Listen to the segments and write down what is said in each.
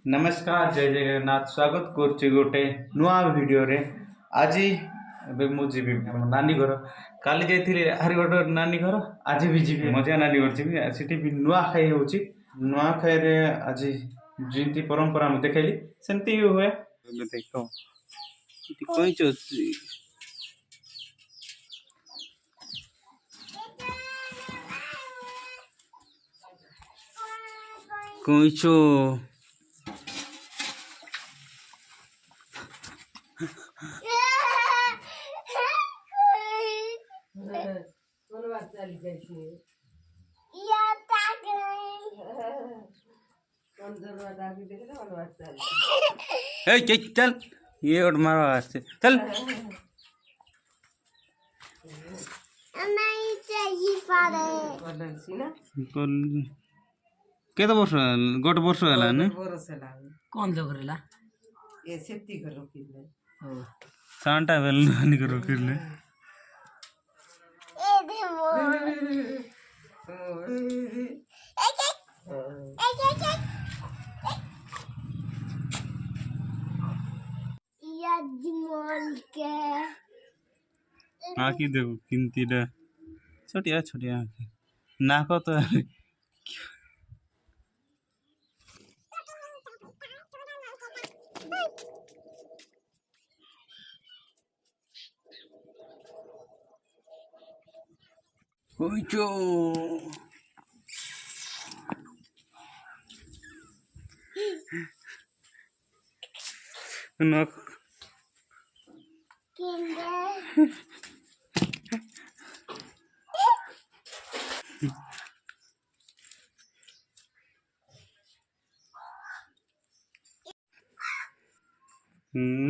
नमस्कार जय जगन्नाथ स्वागत करछि गोटे नुआ वीडियो रे। आज एबे मु जीवी नानी घर काली जाइथिले हरि गोटे नानी घर आज भी जीवी मजा नानी घर जीवी सिटी भी नुआ खाई होछि। नुआ खाई रे आज जिंती परंपरा में देखैली सेंती हुए देखो कोई चोसी कोइचो चल ये और मारो आस्ते चल केते वर्ष गोटे वर्ष होला ने कौन लोग रेला ये सेफ्टी करो किले सांटा वेल नानी को रोकिले आँखी देखो किंतीटा छोटिया छोटिया आँखी नाक तो कोइचो नक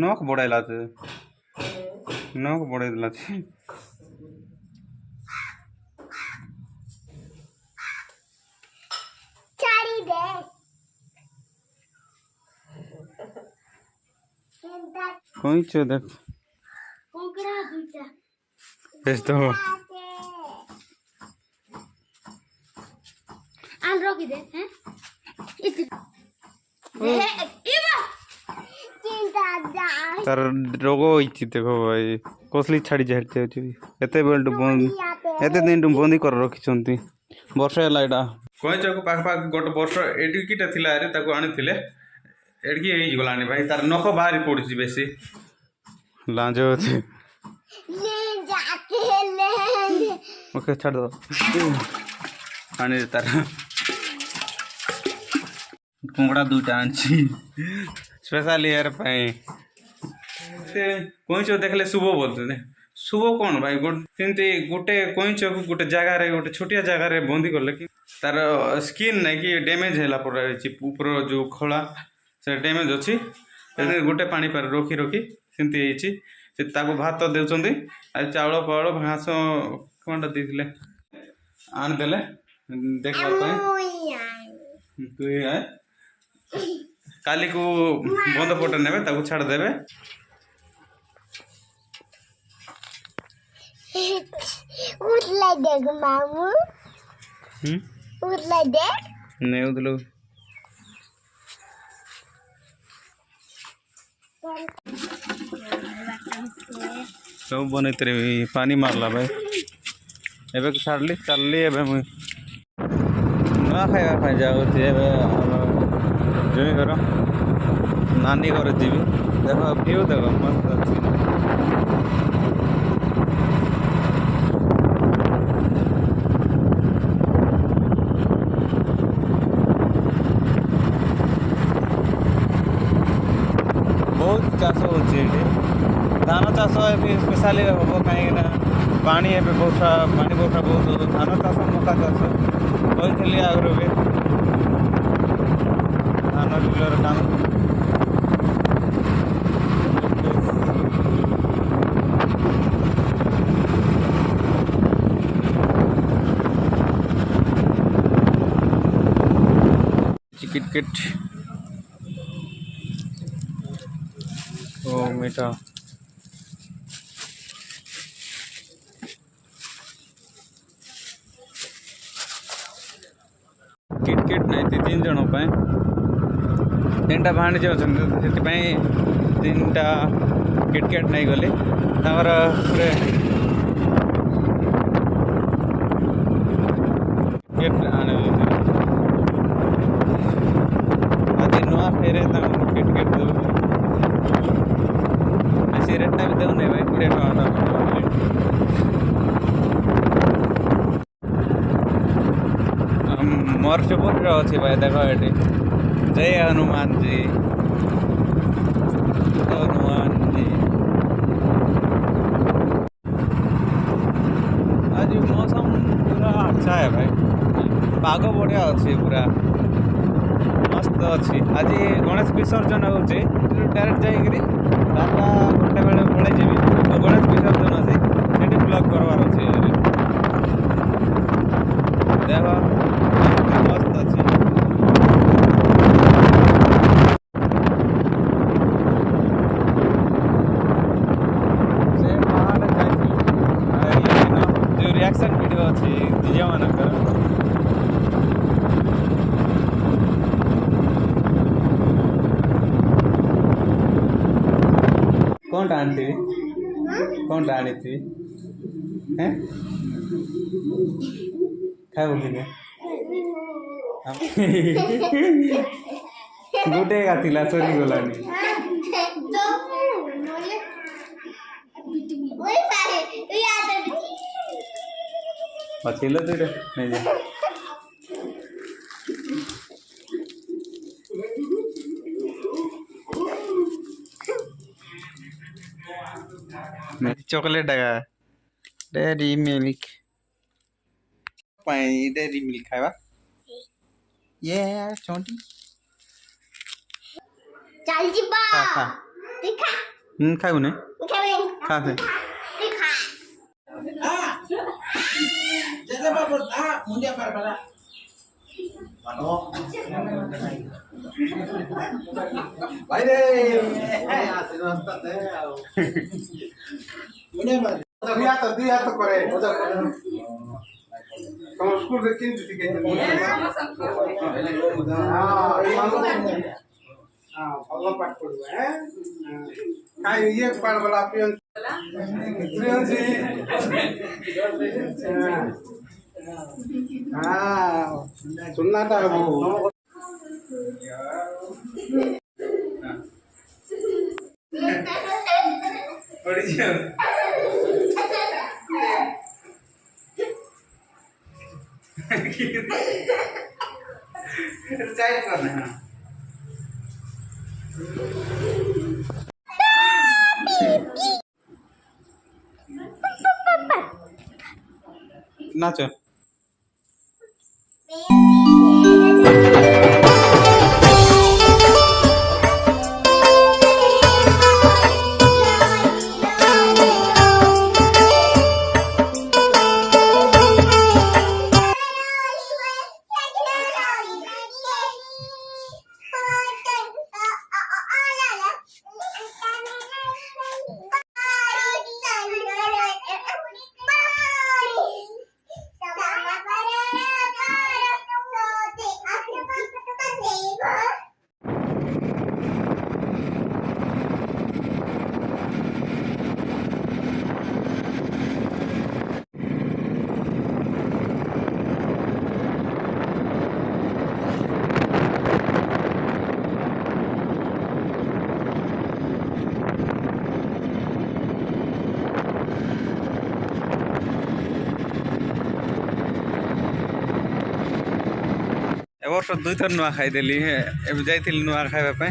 नक बड़ाइला थे नक बड़ाइला थे कोइचो देख बेच दो आल रोकी दे हैं तार रोग होइछि देखो भाई कोसली छाड़ी जाते होछि एते बेल बंद एते दिन बंदी कर रखिछंती वर्ष हैला एटा कोइचो को पाख पाख गोट वर्ष एडी किटा थिला रे ताको आनिथिले एडकी एई गलानी भाई तार नख बाहरी पड़छि बेसी लांजो होछि ले जाके ले ओके छाड़ दो आने तार कुंगड़ा दुटा आनछि स्पेशल ईयर पाए से कोइचो देखले शुभ बोलते शुभ कौन भाई गोटे कोइचो को गोटे जगह रे गोटे छोटिया जगह रे बंदी करले कि तार स्किन नहीं कि डैमेज हैला पर ऊपर जो खोला से डैमेज अच्छी गोटे पानी पर रोकी रोकी सेमती होइछि से ताको भात देउछंती आ चावल पावल घास कोनटा दिथिले आन देले देखबा पय तू आय काली को बंद फोटो नेबे ताको छाड़ देबे उठला देख मामू उठला देख ने उदलो सब बने तेरे पानी मारला भाई एबे छाड़ली चलली एबे मुई ना खाଇବା ପାଇଁ ଯାଉଛି ଏବେ ଜମି ଘର ନାନୀ ଘର ଯିବି ଦେଖ ଭିଉ ଦେଖ ମସ୍ତ ଅଛି बहुत चाष होची धान चाष ए स्पेशली हम कहीं पानी ए वर्षा पानी वर्षा बहुत धान चाष मका चाष कही आगु भी धान बिलर काम चिकिट ओ मीठा किट किट नहीं थी 3 जनों पे तीन भाणीजी अच्छा से 3टा किटकैट नहीं गली पूरे आज नुआ फेरे किटकैट दे बेसी रेटा भी देना भाई 20 टका मर्चपुर अच्छे भाई देख ये जय हनुमान जी आज मौसम पूरा अच्छा है भाई पाग बढ़िया अच्छी पूरा मस्त अच्छी आज गणेश विसर्जन हो डायरेक्ट जाइए टाटा घंटे बेले पड़े जी तो गणेश विसर्जन अच्छे से ब्लॉग करवार अच्छे देख मस्त अच्छी रिएक्शन वीडियो अच्छी झीझा मानकर कौन टा आनी कौन टा आनी थी हैं खाए बोली गोटे का थिला सरी गलानी अच्छी लो तुरे नहीं जा चॉकलेट डगा डेरी मिल्क डेरी मिल्क खावा ये छोटी चल जी बा खा खा दिखा खाऊ ने खावे खा से दिखा जैसे बाबू मुंडिया पर बड़ा भाई रे आशीर्वाद दे मुंडिया पर दिया तो करे तुम स्कूल रे किन दिखे हां भलो पाठ पढुवा है काई ये पाठ वाला पियन जी हाँ सुनना था वो टाइप करना है नाचो ए वर्ष 2 थर नुआ खाई देली ए जाइथिल नुआ खाइबा पे